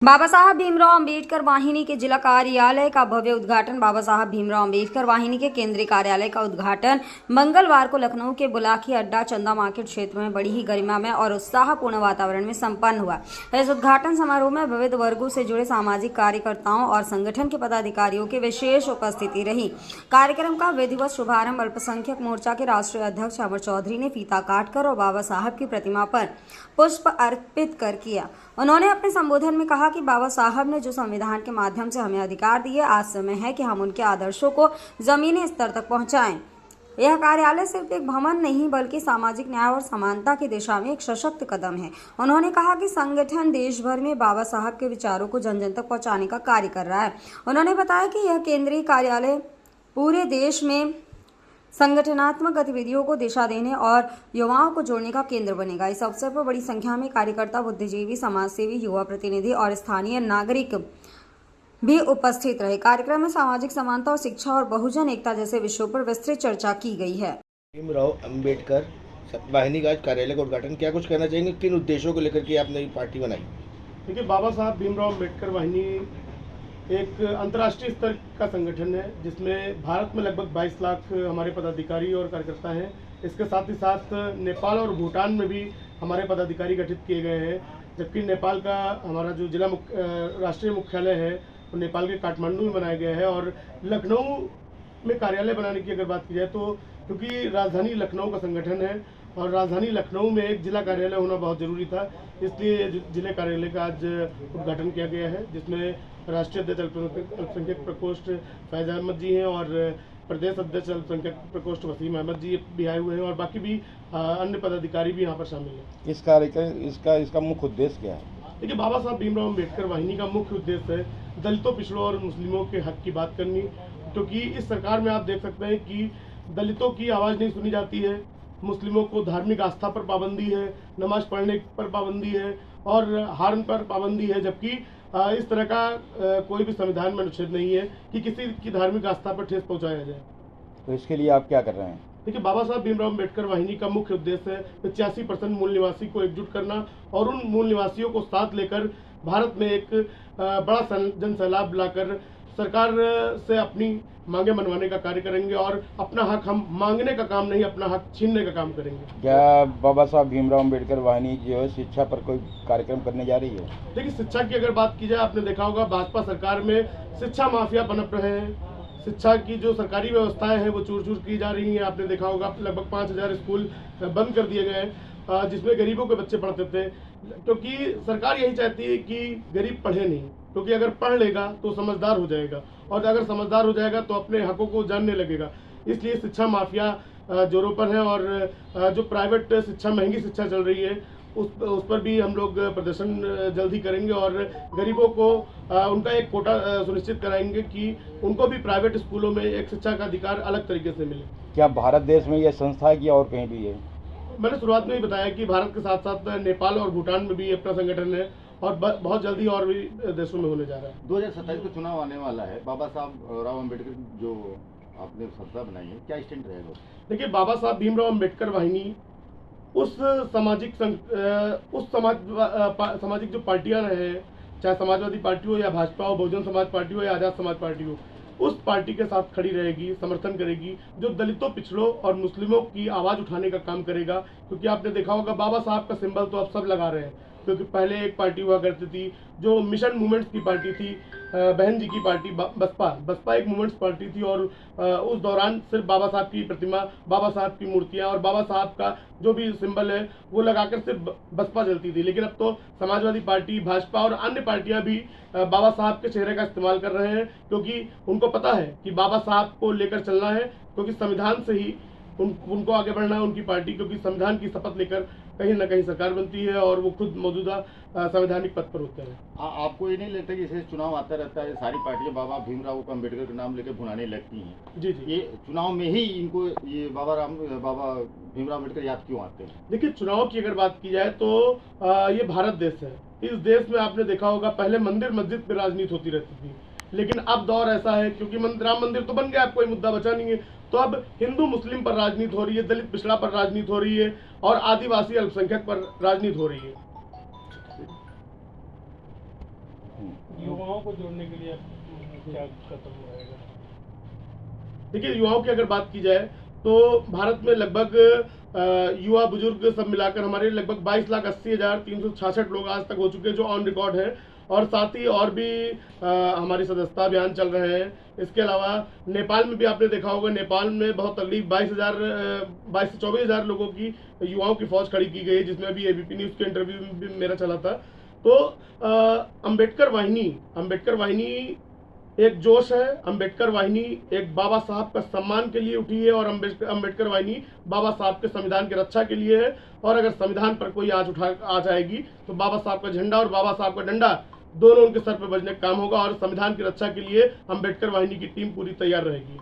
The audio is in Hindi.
बाबा साहब भीमराव अंबेडकर वाहिनी के जिला कार्यालय का भव्य उद्घाटन। बाबा साहब भीमराव अंबेडकर वाहिनी के केंद्रीय कार्यालय का उद्घाटन मंगलवार को लखनऊ के बुलाकी अड्डा चंदा मार्केट क्षेत्र में बड़ी ही गरिमामय और उत्साहपूर्ण वातावरण में संपन्न हुआ। इस उद्घाटन समारोह में विविध वर्गों से जुड़े सामाजिक कार्यकर्ताओं और संगठन के पदाधिकारियों की विशेष उपस्थिति रही। कार्यक्रम का विधिवत शुभारंभ अल्पसंख्यक मोर्चा के राष्ट्रीय अध्यक्ष अमर चौधरी ने फीता काटकर और बाबा साहब की प्रतिमा पर पुष्प अर्पित कर किया। उन्होंने अपने संबोधन में कहा कि बाबा साहब ने जो संविधान के माध्यम से हमें अधिकार दिए, आज समय है कि हम उनके आदर्शों को जमीनी स्तर तक पहुंचाएं। यह कार्यालय सिर्फ एक भवन नहीं बल्कि सामाजिक न्याय और समानता की दिशा में एक सशक्त कदम है। उन्होंने कहा कि संगठन देश भर में बाबा साहब के विचारों को जन जन तक पहुंचाने का कार्य कर रहा है। उन्होंने बताया कि यह केंद्रीय कार्यालय पूरे देश में संगठनात्मक गतिविधियों को दिशा देने और युवाओं को जोड़ने का केंद्र बनेगा। इस अवसर पर बड़ी संख्या में कार्यकर्ता, बुद्धिजीवी, समाजसेवी, युवा प्रतिनिधि और स्थानीय नागरिक भी उपस्थित रहे। कार्यक्रम में सामाजिक समानता और शिक्षा और बहुजन एकता जैसे विषयों पर विस्तृत चर्चा की गई है। भीमराव अंबेडकर वाहिनी का कार्यालय का उद्घाटन, क्या कुछ कहना चाहेंगे? किन उद्देश्यों को लेकर के आपने ये पार्टी बनाई? देखिए, बाबा साहब भीमराव अंबेडकर वाहिनी एक अंतर्राष्ट्रीय स्तर का संगठन है जिसमें भारत में लगभग 22 लाख हमारे पदाधिकारी और कार्यकर्ता हैं। इसके साथ ही साथ नेपाल और भूटान में भी हमारे पदाधिकारी गठित किए गए हैं, जबकि नेपाल का हमारा जो जिला राष्ट्रीय मुख्यालय है वो नेपाल के काठमांडू में बनाया गया है। और लखनऊ में कार्यालय बनाने की अगर बात की जाए तो क्योंकि राजधानी लखनऊ का संगठन है और राजधानी लखनऊ में एक जिला कार्यालय होना बहुत ज़रूरी था, इसलिए जिले कार्यालय का आज उद्घाटन किया गया है, जिसमें राष्ट्रीय अध्यक्ष अल्पसंख्यक प्रकोष्ठ फैज़ अहमद जी हैं और प्रदेश अध्यक्ष अल्पसंख्यक प्रकोष्ठ वसीम अहमद जी भी आए हुए हैं और बाकी भी अन्य पदाधिकारी भी यहाँ पर शामिल हैं। इस कार्यक्रम इसका मुख्य उद्देश्य क्या है? देखिए, बाबा साहब भीमराव अंबेडकर वाहिनी का मुख्य उद्देश्य है दलितों, पिछड़ों और मुस्लिमों के हक की बात करनी, क्योंकि इस सरकार में आप देख सकते हैं कि दलितों की आवाज़ नहीं सुनी जाती है, मुस्लिमों को धार्मिक आस्था पर पाबंदी है, नमाज पढ़ने पर पाबंदी है और हार्न पर पाबंदी है, जबकि इस तरह का कोई भी संविधान में अनुच्छेद नहीं है कि किसी की धार्मिक आस्था पर ठेस पहुंचाया जाए। तो इसके लिए आप क्या कर रहे हैं? देखिए, बाबा साहब भीमराव अंबेडकर वाहिनी का मुख्य उद्देश्य है 85% मूल निवासी को एकजुट करना और उन मूल निवासियों को साथ लेकर भारत में एक बड़ा जन सैलाब लाकर सरकार से अपनी मांगे मनवाने का कार्य करेंगे और अपना हक हम मांगने का काम नहीं, अपना हक छीनने का काम करेंगे। क्या बाबा साहब भीमराव अंबेडकर वाहिनी जो है शिक्षा पर कोई कार्यक्रम करने जा रही है? देखिए, शिक्षा की अगर बात की जाए, आपने देखा होगा भाजपा सरकार में शिक्षा माफिया पनप रहे हैं। शिक्षा की जो सरकारी व्यवस्थाएं हैं वो चूर चूर की जा रही हैं। आपने देखा होगा लगभग 5000 स्कूल बंद कर दिए गए जिसमें गरीबों के बच्चे पढ़ते थे, क्योंकि सरकार यही चाहती है कि गरीब पढ़े नहीं, क्योंकि अगर पढ़ लेगा तो समझदार हो जाएगा और अगर समझदार हो जाएगा तो अपने हकों को जानने लगेगा। इसलिए शिक्षा माफिया जोरों पर है और जो प्राइवेट शिक्षा, महंगी शिक्षा चल रही है उस पर भी हम लोग प्रदर्शन जल्द ही करेंगे और गरीबों को उनका एक कोटा सुनिश्चित कराएंगे कि उनको भी प्राइवेट स्कूलों में एक शिक्षा का अधिकार अलग तरीके से मिले। क्या भारत देश में यह संस्था है कि और कहीं भी है? मैंने शुरुआत में ही बताया कि भारत के साथ साथ नेपाल और भूटान में भी अपना संगठन है और बहुत जल्दी और भी देशों में होने जा रहा है। 2027 को चुनाव आने वाला है, बाबा साहब राव अम्बेडकर जो आपने संस्था बनाई है, क्या स्टैंड रहेगा? देखिए, बाबा साहब भीमराव अम्बेडकर वाहिनी उस सामाजिक जो पार्टियां रहे, चाहे समाजवादी पार्टी हो या भाजपा हो, बहुजन समाज पार्टी हो या आजाद समाज पार्टी हो, उस पार्टी के साथ खड़ी रहेगी, समर्थन करेगी, जो दलितों, पिछड़ों और मुस्लिमों की आवाज़ उठाने का काम करेगा। क्योंकि आपने देखा होगा बाबा साहब का सिंबल तो अब सब लगा रहे हैं, क्योंकि पहले एक पार्टी हुआ करती थी जो मिशन मूवमेंट्स की पार्टी थी, बहन जी की पार्टी बसपा एक मूवमेंट्स पार्टी थी और उस दौरान सिर्फ बाबा साहब की प्रतिमा, बाबा साहब की मूर्तियां और बाबा साहब का जो भी सिंबल है वो लगाकर सिर्फ बसपा चलती थी। लेकिन अब तो समाजवादी पार्टी, भाजपा और अन्य पार्टियां भी बाबा साहब के चेहरे का इस्तेमाल कर रहे हैं, क्योंकि उनको पता है कि बाबा साहब को लेकर चलना है, क्योंकि संविधान से ही उनको आगे बढ़ना है उनकी पार्टी, क्योंकि संविधान की शपथ लेकर कहीं ना कहीं सरकार बनती है और वो खुद मौजूदा संवैधानिक पद पर होते हैं। आपको ये नहीं लगता कि जैसे चुनाव आता रहता है, सारी पार्टियां बाबा भीमराव अम्बेडकर का नाम लेकर भुनाने लगती हैं? जी जी, ये चुनाव में ही इनको ये बाबा भीमराव अम्बेडकर याद क्यों आते हैं? देखिए, चुनाव की अगर बात की जाए तो ये भारत देश है। इस देश में आपने देखा होगा पहले मंदिर मस्जिद पर राजनीति होती रहती थी, लेकिन अब दौर ऐसा है क्योंकि राम मंदिर तो बन गया, अब कोई मुद्दा बचा नहीं है, तो अब हिंदू मुस्लिम पर राजनीति हो रही है, दलित पिछड़ा पर राजनीति हो रही है और आदिवासी अल्पसंख्यक पर राजनीति हो रही है। युवाओं को जोड़ने के लिए क्या कदम रहेगा? देखिए, युवाओं की अगर बात की जाए तो भारत में लगभग युवा बुजुर्ग सब मिलाकर हमारे लगभग 22,80,366 लोग आज तक हो चुके हैं जो ऑन रिकॉर्ड हैं, और साथ ही और भी हमारी सदस्यता अभियान चल रहे हैं। इसके अलावा नेपाल में भी आपने देखा होगा, नेपाल में बहुत तगड़ी 22 से 24,000 लोगों की युवाओं की फौज खड़ी की गई, जिसमें भी एबीपी न्यूज़ के इंटरव्यू में भी मेरा चला था। तो अंबेडकर वाहिनी एक जोश है। अंबेडकर वाहिनी एक बाबा साहब का सम्मान के लिए उठी है, और अंबेडकर वाहिनी बाबा साहब के संविधान की रक्षा के लिए है। और अगर संविधान पर कोई आ जाएगी तो बाबा साहब का झंडा और बाबा साहब का डंडा दोनों उनके सर पर बजने का काम होगा, और संविधान की रक्षा के लिए अंबेडकर वाहिनी की टीम पूरी तैयार रहेगी।